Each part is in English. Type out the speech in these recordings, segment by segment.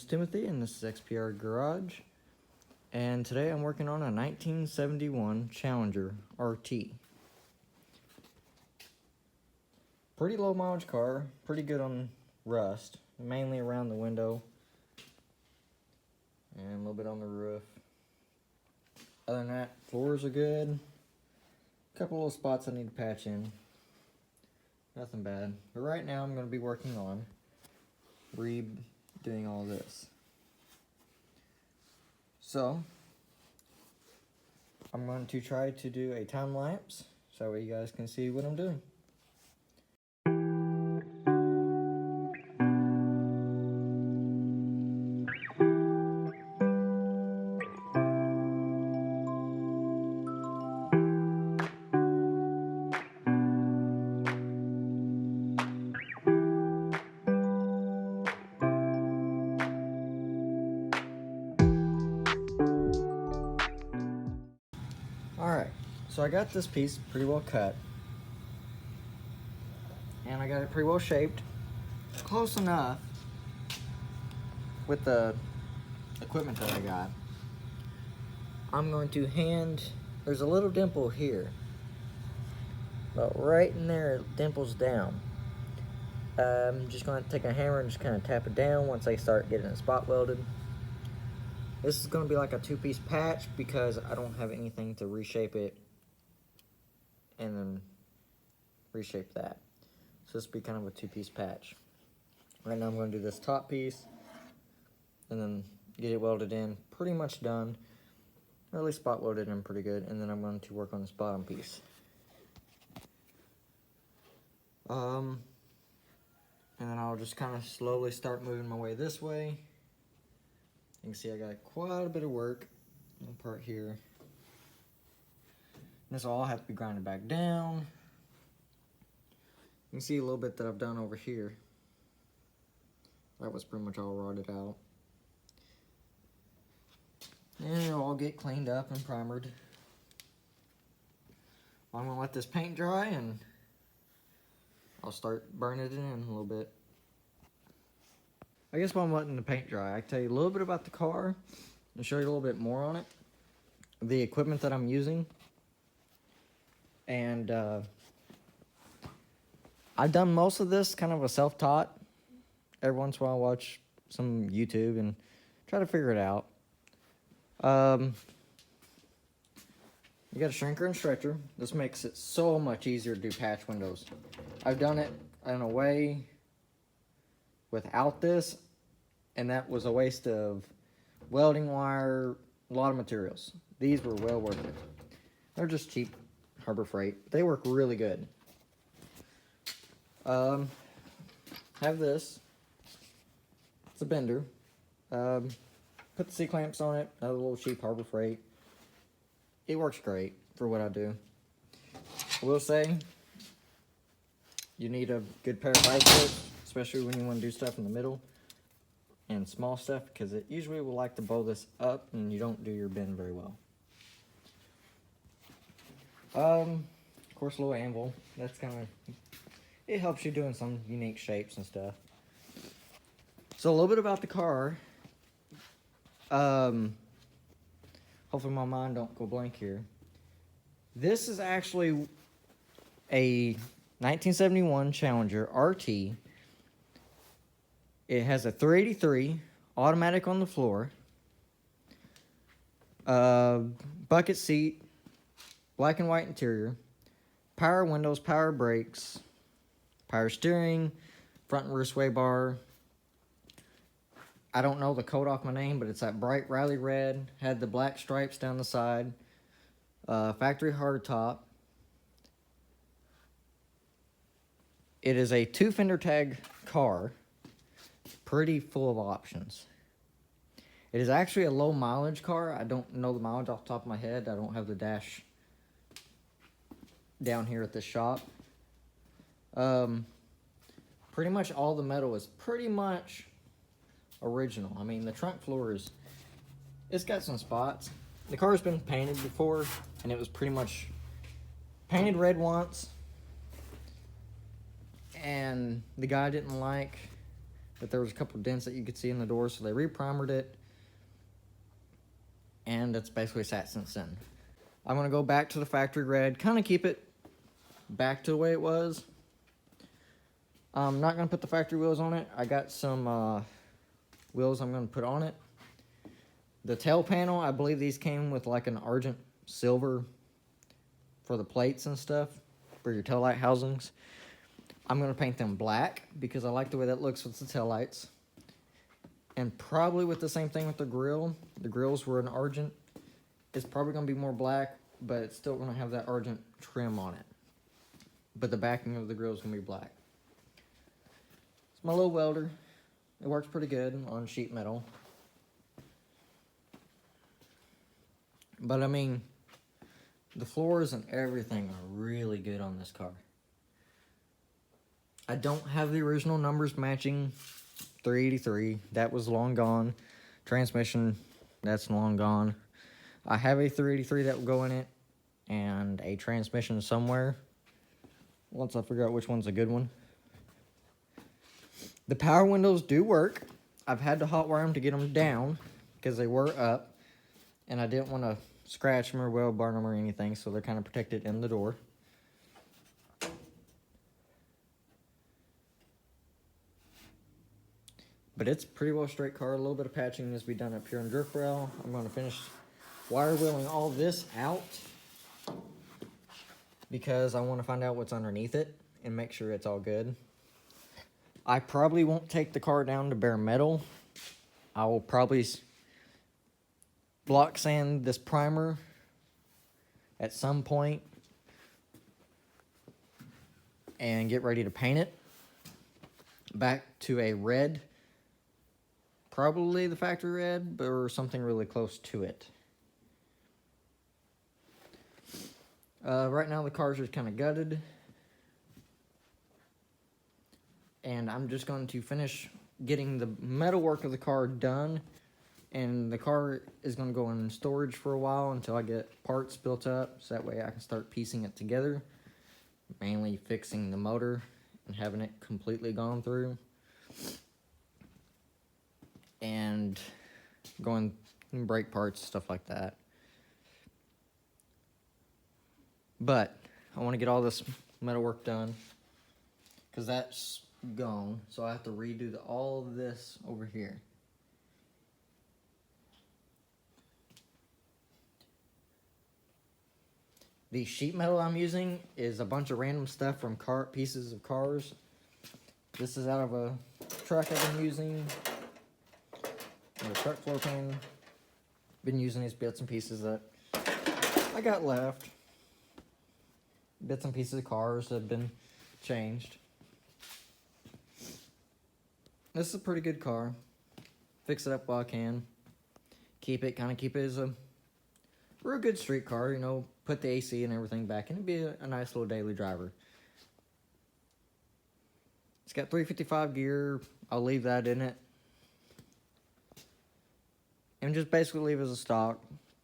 Timothy, and this is XPR Garage. And today I'm working on a 1971 Challenger RT. Pretty low mileage car, pretty good on rust, mainly around the window and a little bit on the roof. Other than that, floors are good. A couple little spots I need to patch in. Nothing bad. But right now I'm going to be working on redoing all this. So I'm going to try to do a time lapse so that way you guys can see what I'm doing. Alright, so I got this piece pretty well cut, and I got it pretty well shaped, close enough with the equipment that I got. I'm going to there's a little dimple here, but right in there it dimples down. I'm just going to take a hammer and just kind of tap it down once I start getting it spot welded. This is going to be like a two-piece patch because I don't have anything to reshape it and then reshape that. So this will be kind of a two-piece patch. Right now I'm going to do this top piece and then get it welded in, pretty much done. Or at least spot welded in pretty good, and then I'm going to work on this bottom piece. And then I'll just kind of slowly start moving my way this way. You can see I got quite a bit of work in the part here. This will all have to be grinded back down. You can see a little bit that I've done over here. That was pretty much all rotted out. And it'll all get cleaned up and primered. I'm gonna let this paint dry and I'll start burning it in a little bit. I guess while I'm letting the paint dry, I can tell you a little bit about the car and show you a little bit more on it. The equipment that I'm using. And I've done most of this kind of a self-taught. Every once in a while I watch some YouTube and try to figure it out. You got a shrinker and stretcher. This makes it so much easier to do patch windows. I've done it in a way without this, and that was a waste of welding wire, a lot of materials. These were well worth it. They're just cheap Harbor Freight. They work really good. Have this. It's a bender. Put the C-clamps on it, another little cheap Harbor Freight. It works great for what I do. I will say, you need a good pair of biceps, especially when you want to do stuff in the middle and small stuff, because it usually will like to bow this up and you don't do your bend very well. Of course, a little anvil. That's kind of, it helps you doing some unique shapes and stuff. So a little bit about the car. Hopefully my mind don't go blank here. This is actually a 1971 Challenger RT. It has a 383 automatic on the floor, bucket seat, black and white interior, power windows, power brakes, power steering, front and rear sway bar. I don't know the code off my name, but it's that bright rally red, had the black stripes down the side, factory hardtop. It is a 2-fender tag car, pretty full of options. It is actually a low mileage car. I don't know the mileage off the top of my head. I don't have the dash down here at the shop. Pretty much all the metal is pretty much original. I mean, the trunk floor it's got some spots. The car's been painted before, and it was pretty much painted red once, and the guy didn't like that there was a couple dents that you could see in the door, so they re-primered it, and it's basically sat since then. I'm going to go back to the factory red, kind of keep it back to the way it was. I'm not going to put the factory wheels on it. I got some wheels I'm going to put on it. The tail panel, I believe these came with like an argent silver for the plates and stuff for your tail light housings. I'm going to paint them black because I like the way that looks with the tail lights. And probably with the same thing with the grill. The grills were an argent. It's probably going to be more black, but it's still going to have that argent trim on it. But the backing of the grill is going to be black. It's my little welder. It works pretty good on sheet metal. But I mean, the floors and everything are really good on this car. I don't have the original numbers matching 383. That was long gone. Transmission, that's long gone. I have a 383 that will go in it and a transmission somewhere once I figure out which one's a good one. The power windows do work. I've had to hotwire them to get them down because they were up, and I didn't want to scratch them or weld burn them or anything, so they're kind of protected in the door. But it's a pretty well straight car. A little bit of patching needs to be done up here in jerk rail. I'm going to finish wire wheeling all this out because I want to find out what's underneath it and make sure it's all good. I probably won't take the car down to bare metal. I will probably block sand this primer at some point and get ready to paint it back to a red, probably the factory red, or something really close to it. Right now the car's just kind of gutted, and I'm just going to finish getting the metal work of the car done, and the car is going to go in storage for a while until I get parts built up, so that way I can start piecing it together, mainly fixing the motor and having it completely gone through, and going brake parts, stuff like that. But I want to get all this metal work done because that's gone, so I have to redo all of this over here. The sheet metal I'm using is a bunch of random stuff from pieces of cars. This is out of a truck I've been using. The truck floor pan. Been using these bits and pieces that I got left. Bits and pieces of cars that have been changed. This is a pretty good car. Fix it up while I can. Keep it as a real good street car, you know, put the AC and everything back, and it'd be a nice little daily driver. It's got 355 gear. I'll leave that in it. And just basically leave it as a stock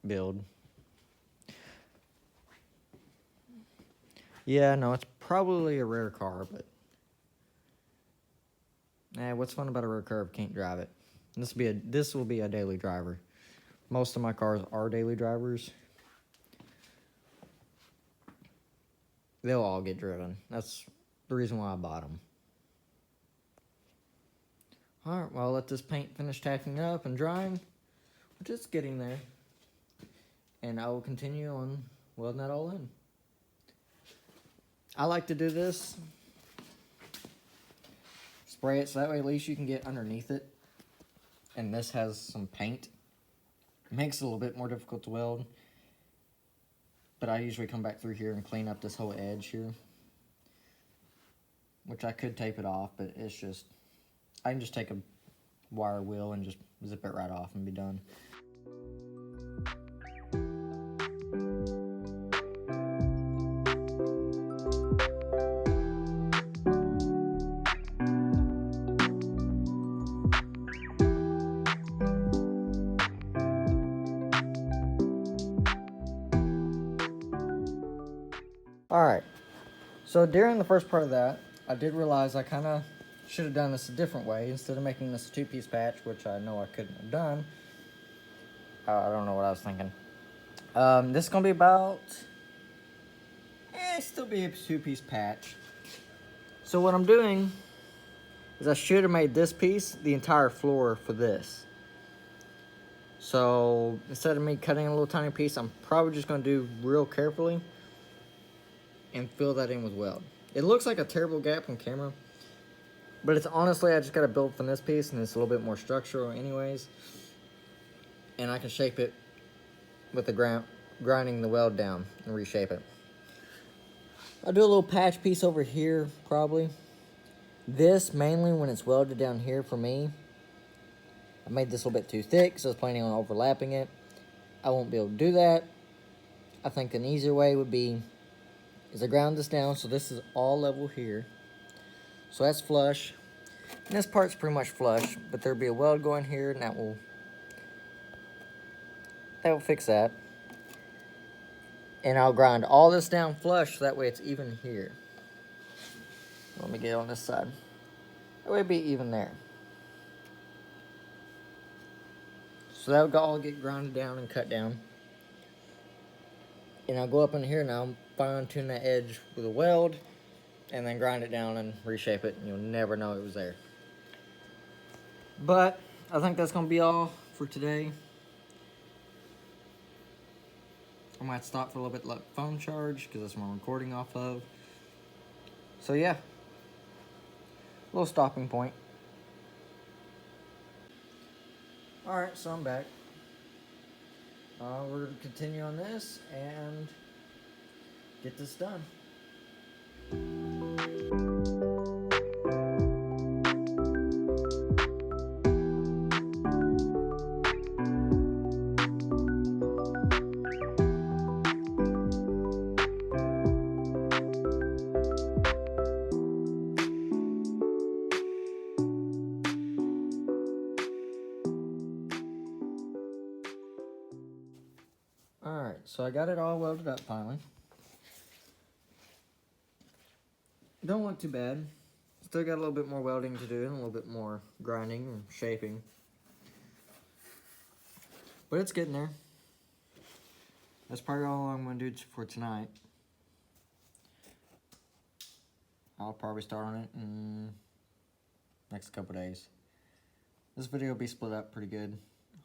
build. Yeah, no, it's probably a rare car, but what's fun about a rare car if you can't drive it? This will be a daily driver. Most of my cars are daily drivers. They'll all get driven. That's the reason why I bought them. Alright, well, I'll let this paint finish tacking up and drying. We're just getting there. And I will continue on welding that all in. I like to do this. Spray it so that way at least you can get underneath it. And this has some paint. It makes it a little bit more difficult to weld. But I usually come back through here and clean up this whole edge here. Which I could tape it off, but it's just, I can just take a wire wheel and just zip it right off and be done. Alright, so during the first part of that, I did realize I kind of should have done this a different way. Instead of making this a 2-piece patch, which I know I couldn't have done. I don't know what I was thinking. This is going to be about... still be a 2-piece patch. So what I'm doing is I should have made this piece the entire floor for this. So instead of me cutting a little tiny piece, I'm probably just going to do real carefully and fill that in with weld. It looks like a terrible gap on camera, but it's honestly, I just got to build from this piece, and it's a little bit more structural anyways. And I can shape it with the grinding the weld down and reshape it. I'll do a little patch piece over here, probably. This, mainly when it's welded down here for me. I made this a little bit too thick, so I was planning on overlapping it. I won't be able to do that. I think an easier way would be, is I ground this down, so this is all level here. So that's flush. And this part's pretty much flush, but there'll be a weld going here, and that will fix that. And I'll grind all this down flush, so that way it's even here. Let me get on this side. That way it'll be even there. So that would all get grounded down and cut down. And I'll go up in here and I'll fine tune the edge with a weld and then grind it down and reshape it, and you'll never know it was there. But I think that's going to be all for today. I might stop for a little bit, let the phone charge, because that's what I'm recording off of. So yeah, a little stopping point. Alright, so I'm back. We're going to continue on this and get this done. Alright, so I got it all welded up finally. Don't look too bad. Still got a little bit more welding to do and a little bit more grinding and shaping. But it's getting there. That's probably all I'm going to do for tonight. I'll probably start on it in next couple days. This video will be split up pretty good.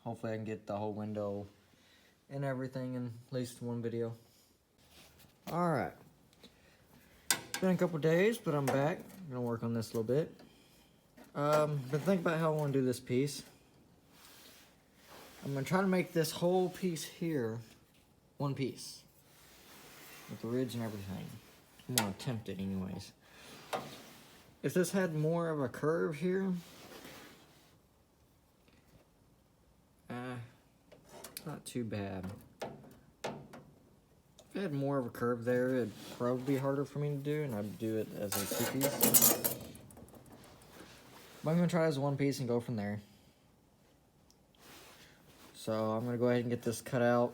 Hopefully I can get the whole window and everything in at least one video. Alright. It's been a couple days, but I'm back. I'm gonna work on this a little bit. Been thinking about how I want to do this piece. I'm gonna try to make this whole piece here one piece with the ridge and everything. I'm gonna attempt it anyways. If this had more of a curve here, not too bad. If it had more of a curve there, it'd probably be harder for me to do, and I'd do it as a 2-piece. But I'm gonna try it as 1 piece and go from there. So I'm gonna go ahead and get this cut out.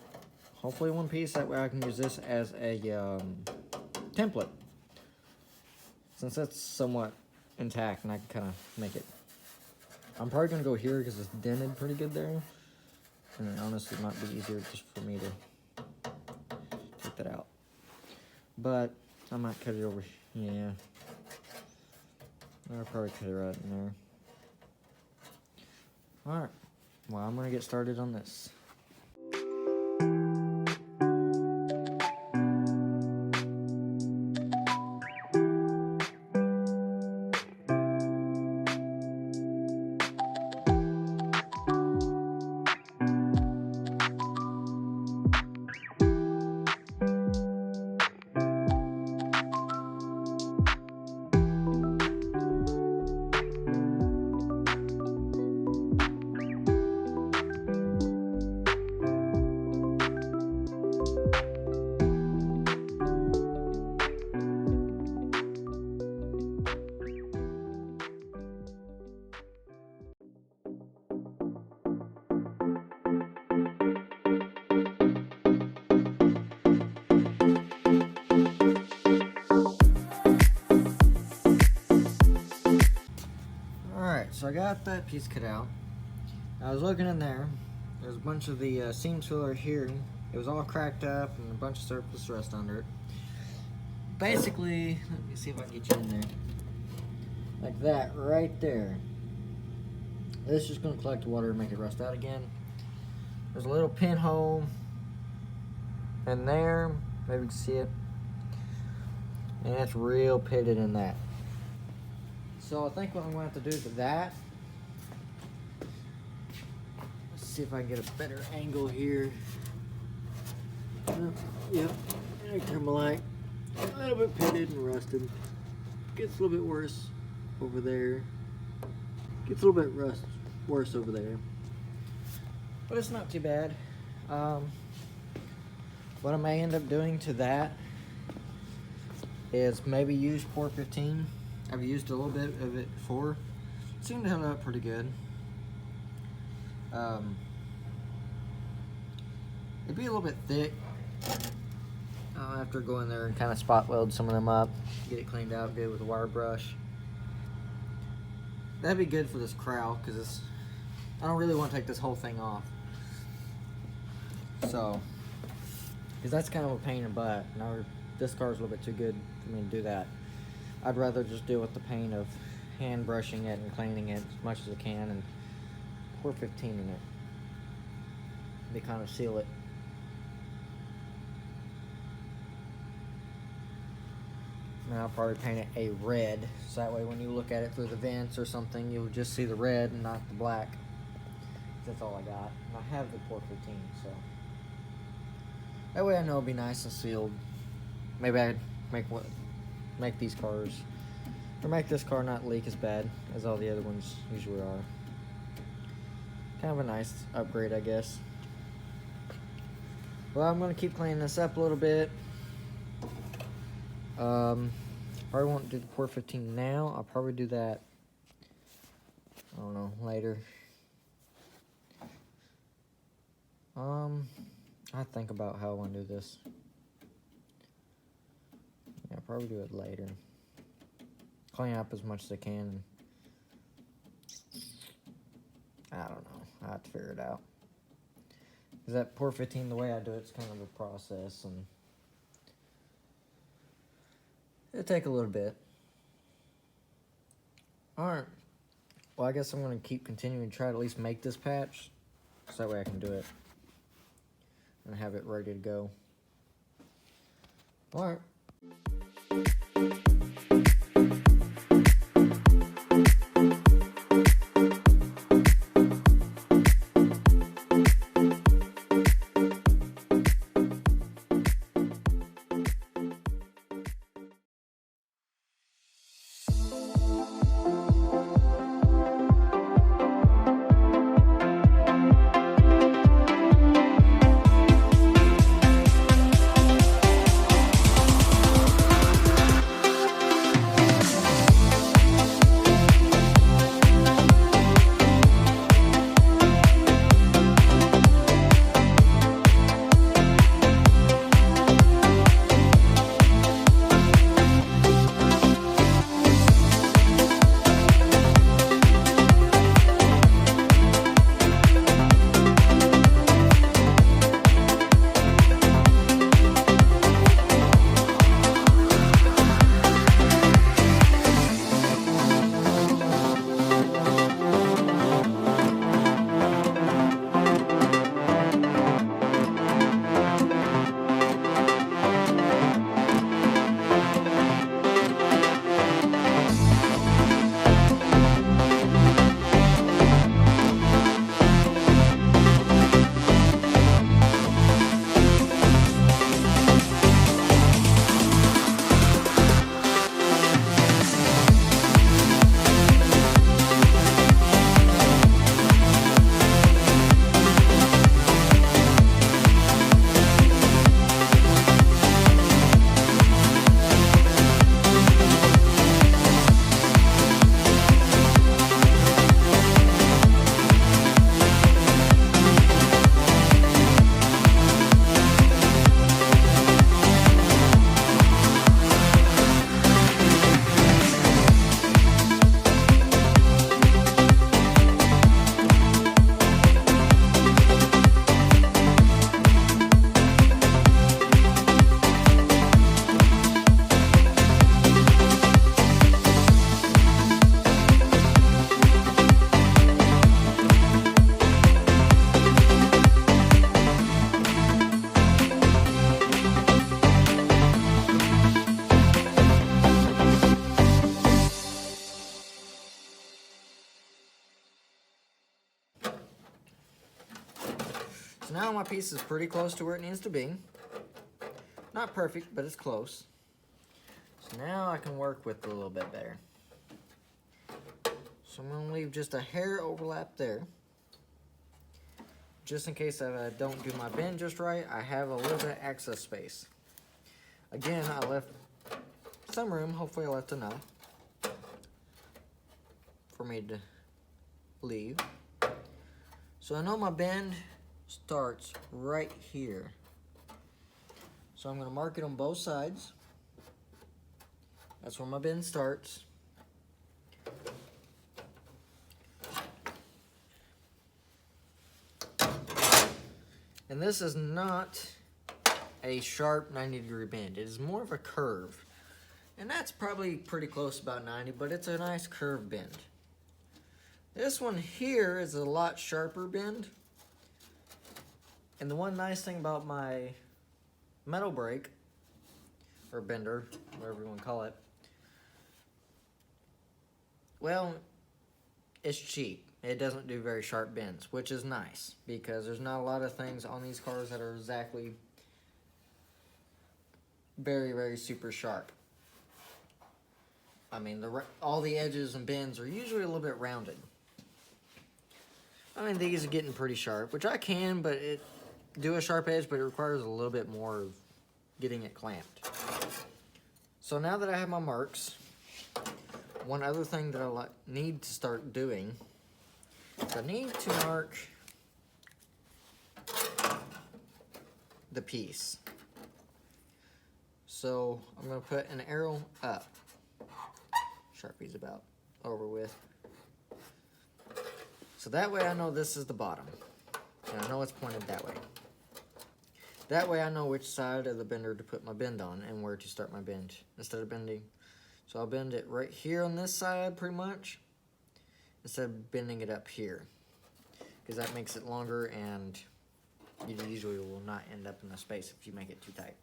Hopefully 1 piece, that way I can use this as a template. Since that's somewhat intact and I can kind of make it. I'm probably gonna go here because it's dented pretty good there. And honestly, it might be easier just for me to take that out. But I might cut it over. Yeah. I'll probably cut it right in there. Alright. Well, I'm going to get started on this. so I got that piece cut out. I was looking in there. There's a bunch of the seam filler here. It was all cracked up and a bunch of surplus rust under it. Basically, let me see if I can get you in there. Like that, right there. This is just going to collect water and make it rust out again. There's a little pinhole in there. Maybe you can see it. And it's real pitted in that. So I think what I'm going to have to do to that, let's see if I can get a better angle here. Yep, there come light. A little bit pitted and rusted. Gets a little bit worse over there. Gets a little bit worse over there. But it's not too bad. What I may end up doing to that is maybe use Pore 15. I've used a little bit of it before. It seemed to hold up pretty good. It'd be a little bit thick. I'll have to go in there and kind of spot weld some of them up, get it cleaned out good with a wire brush. That'd be good for this crown because I don't really want to take this whole thing off. So, because that's kind of a pain in the butt. Now this car is a little bit too good for me to do that. I'd rather just deal with the pain of hand brushing it and cleaning it as much as I can and pour 15 in it. They kind of seal it. And I'll probably paint it a red, so that way when you look at it through the vents or something, you'll just see the red and not the black. That's all I got. And I have the Pore 15, so that way I know it'll be nice and sealed. Maybe I'd make these cars, or make this car not leak as bad as all the other ones usually are. Kind of a nice upgrade, I guess. Well, I'm gonna keep cleaning this up a little bit. Probably won't do the Pore 15 now. I'll probably do that, I don't know, later. I think about how I want to do this. Yeah, I'll probably do it later. Clean up as much as I can. I don't know. I have to figure it out. Because that Pore 15, the way I do it, it's kind of a process, and it'll take a little bit. Alright. Well, I guess I'm going to keep continuing to try to at least make this patch, so that way I can do it and have it ready to go. Alright. So now my piece is pretty close to where it needs to be. Not perfect, but it's close. So now I can work with it a little bit better. So I'm going to leave just a hair overlap there. Just in case I don't do my bend just right, I have a little bit of access space. Again, I left some room, hopefully I left enough for me to leave. So I know my bend starts right here. So I'm going to mark it on both sides. That's where my bend starts. And this is not a sharp 90-degree bend. It is more of a curve. And that's probably pretty close, about 90, but it's a nice curve bend. This one here is a lot sharper bend. And the one nice thing about my metal brake, or bender, whatever you want to call it, well, it's cheap. It doesn't do very sharp bends, which is nice because there's not a lot of things on these cars that are exactly very, very super sharp. I mean, all the edges and bends are usually a little bit rounded. I mean, these are getting pretty sharp, which I can, but do a sharp edge, but it requires a little bit more of getting it clamped. So now that I have my marks, one other thing that I need to start doing is I need to mark the piece. So I'm going to put an arrow up. Sharpie's about over with. So that way I know this is the bottom. And I know it's pointed that way. That way I know which side of the bender to put my bend on and where to start my bend instead of bending. So I'll bend it right here on this side pretty much instead of bending it up here, because that makes it longer and you usually will not end up in the space if you make it too tight.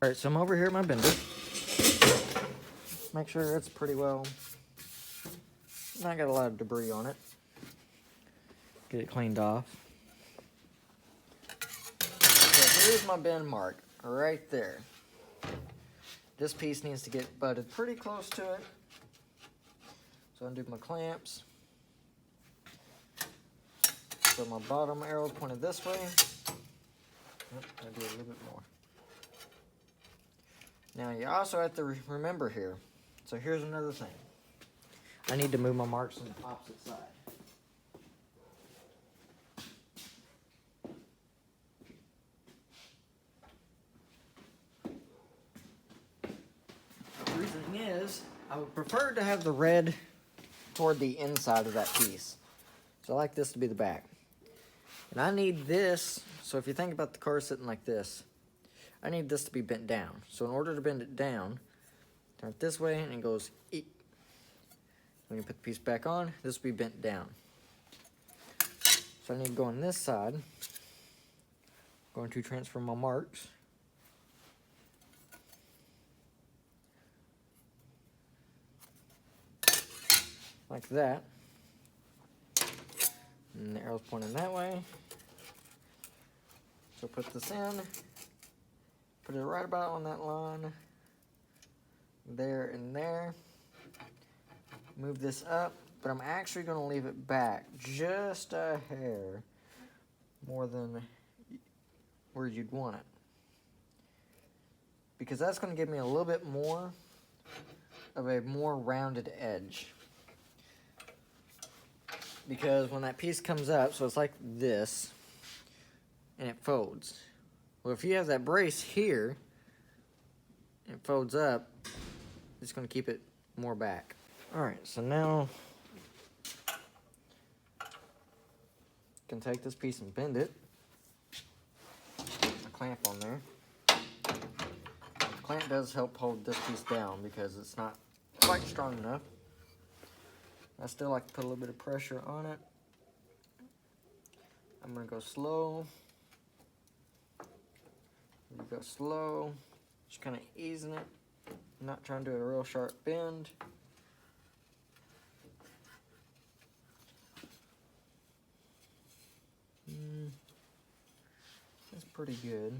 Alright, so I'm over here at my bender. Make sure it's pretty well, not got a lot of debris on it. Get it cleaned off. So here's my bend mark right there. This piece needs to get butted pretty close to it. So undo my clamps. So my bottom arrow is pointed this way. I'll do a little bit more. Now you also have to remember here. So here's another thing. I need to move my marks on the opposite side. The reason is, I would prefer to have the red toward the inside of that piece. So I like this to be the back. And I need this, so if you think about the car sitting like this, I need this to be bent down. So in order to bend it down, turn it this way and it goes eek. When you put the piece back on, this will be bent down. So I need to go on this side. Going to transfer my marks. Like that. And the arrow's pointing that way. So put this in. Put it right about on that line. There and there. Move this up, but I'm actually going to leave it back just a hair more than where you'd want it. Because that's going to give me a little bit more of a more rounded edge. Because when that piece comes up, so it's like this, and it folds. Well, if you have that brace here, and it folds up, it's going to keep it more back. Alright, so now I can take this piece and bend it. A clamp on there. The clamp does help hold this piece down because it's not quite strong enough. I still like to put a little bit of pressure on it. I'm going to go slow. Go slow. Just kind of easing it. I'm not trying to do a real sharp bend. pretty good.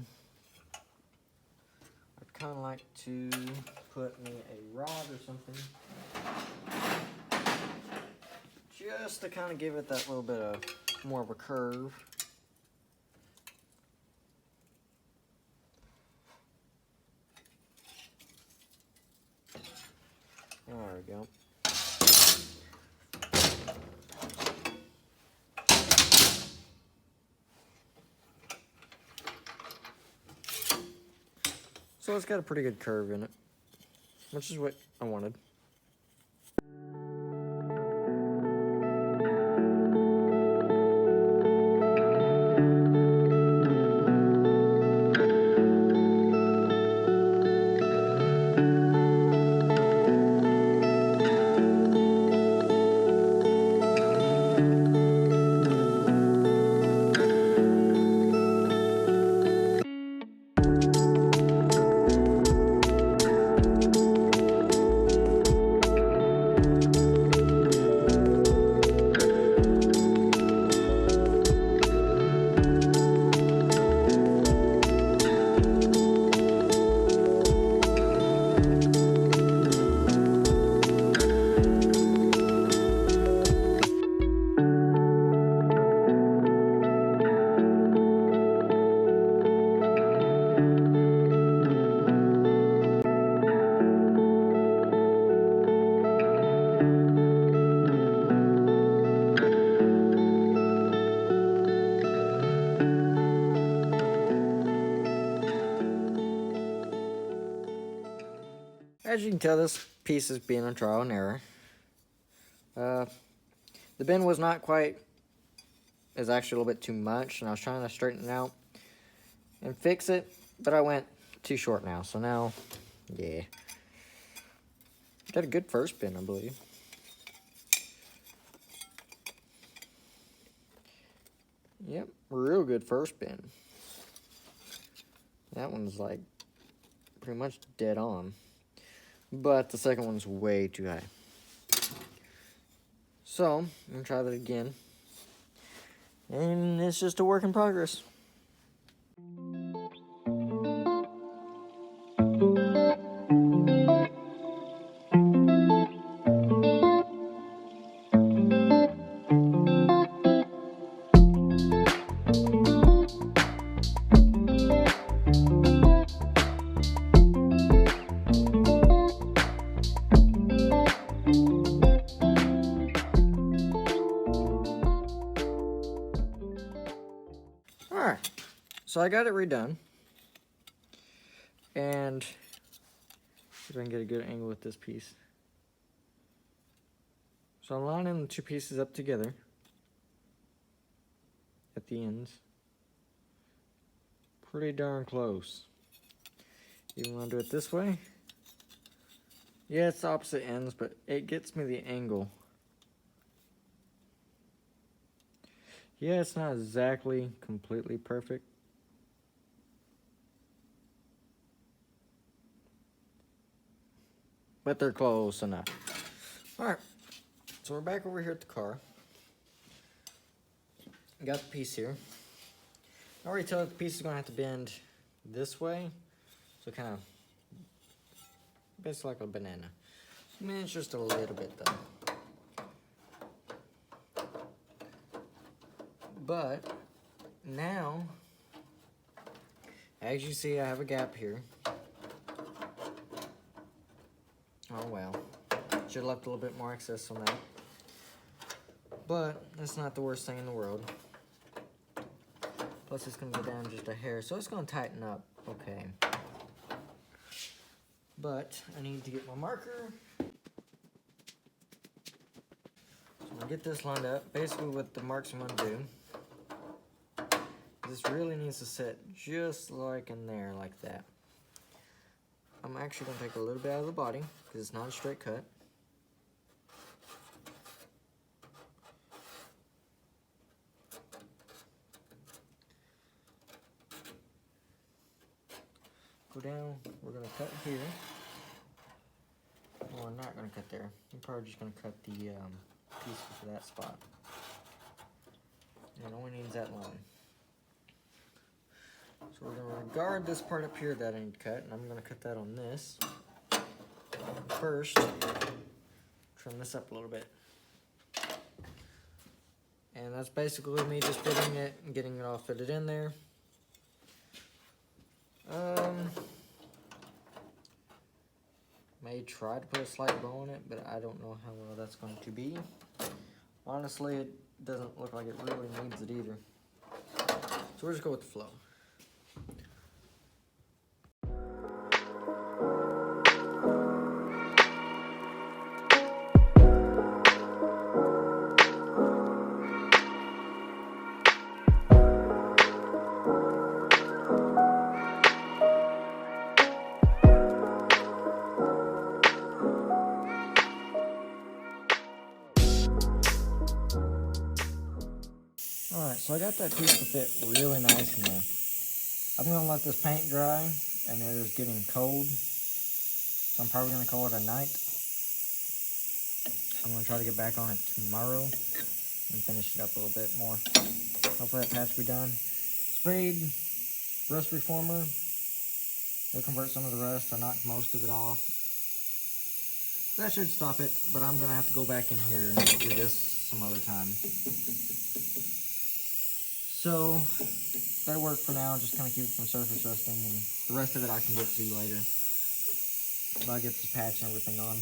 I'd kind of like to put me a rod or something, just to kind of give it that little bit of more of a curve. There we go. So it's got a pretty good curve in it, which is what I wanted. As you can tell, this piece is being a trial and error. The bend was not quite, is actually a little bit too much, and I was trying to straighten it out and fix it, but I went too short now, so now, yeah. Got a good first bend, I believe. Yep, real good first bend. That one's like pretty much dead on. But the second one's way too high. So, I'm gonna try that again. And it's just a work in progress. Alright, so I got it redone, and see if I can get a good angle with this piece. So I'm lining the two pieces up together at the ends. Pretty darn close. You want to do it this way? Yeah, it's opposite ends, but it gets me the angle. Yeah, it's not exactly completely perfect. But they're close enough. Alright, so we're back over here at the car. Got the piece here. I already told the piece is going to have to bend this way. So kind of, basically like a banana. I mean, it's just a little bit though. But now, as you see, I have a gap here. Oh well, should have left a little bit more excess on that. But that's not the worst thing in the world. Plus it's going to go down just a hair, so it's going to tighten up okay. But I need to get my marker. So I'm going to get this lined up. Basically what the marks I'm going to do, this really needs to sit just like in there, like that. I'm actually going to take a little bit out of the body because it's not a straight cut. Go down, we're going to cut here. Well, we're not going to cut there. I'm probably just going to cut the piece for that spot. And it only needs that line. guard this part up here that I need to cut, and I'm going to cut that on this. First, trim this up a little bit. And that's basically me just fitting it and getting it all fitted in there. May try to put a slight bow on it, but I don't know how well that's going to be. Honestly, it doesn't look like it really needs it either. So we'll just go with the flow. Alright, so I got that piece to fit really nice in there. I'm going to let this paint dry, and it is getting cold. So I'm probably going to call it a night. I'm going to try to get back on it tomorrow and finish it up a little bit more. Hopefully that patch will be done. Sprayed rust reformer. It'll convert some of the rust. I knocked most of it off. That should stop it, but I'm going to have to go back in here and do this some other time. So, that'll work for now, just kind of keep it from surface rusting, and the rest of it I can get to later. But I'll get this patch and everything on.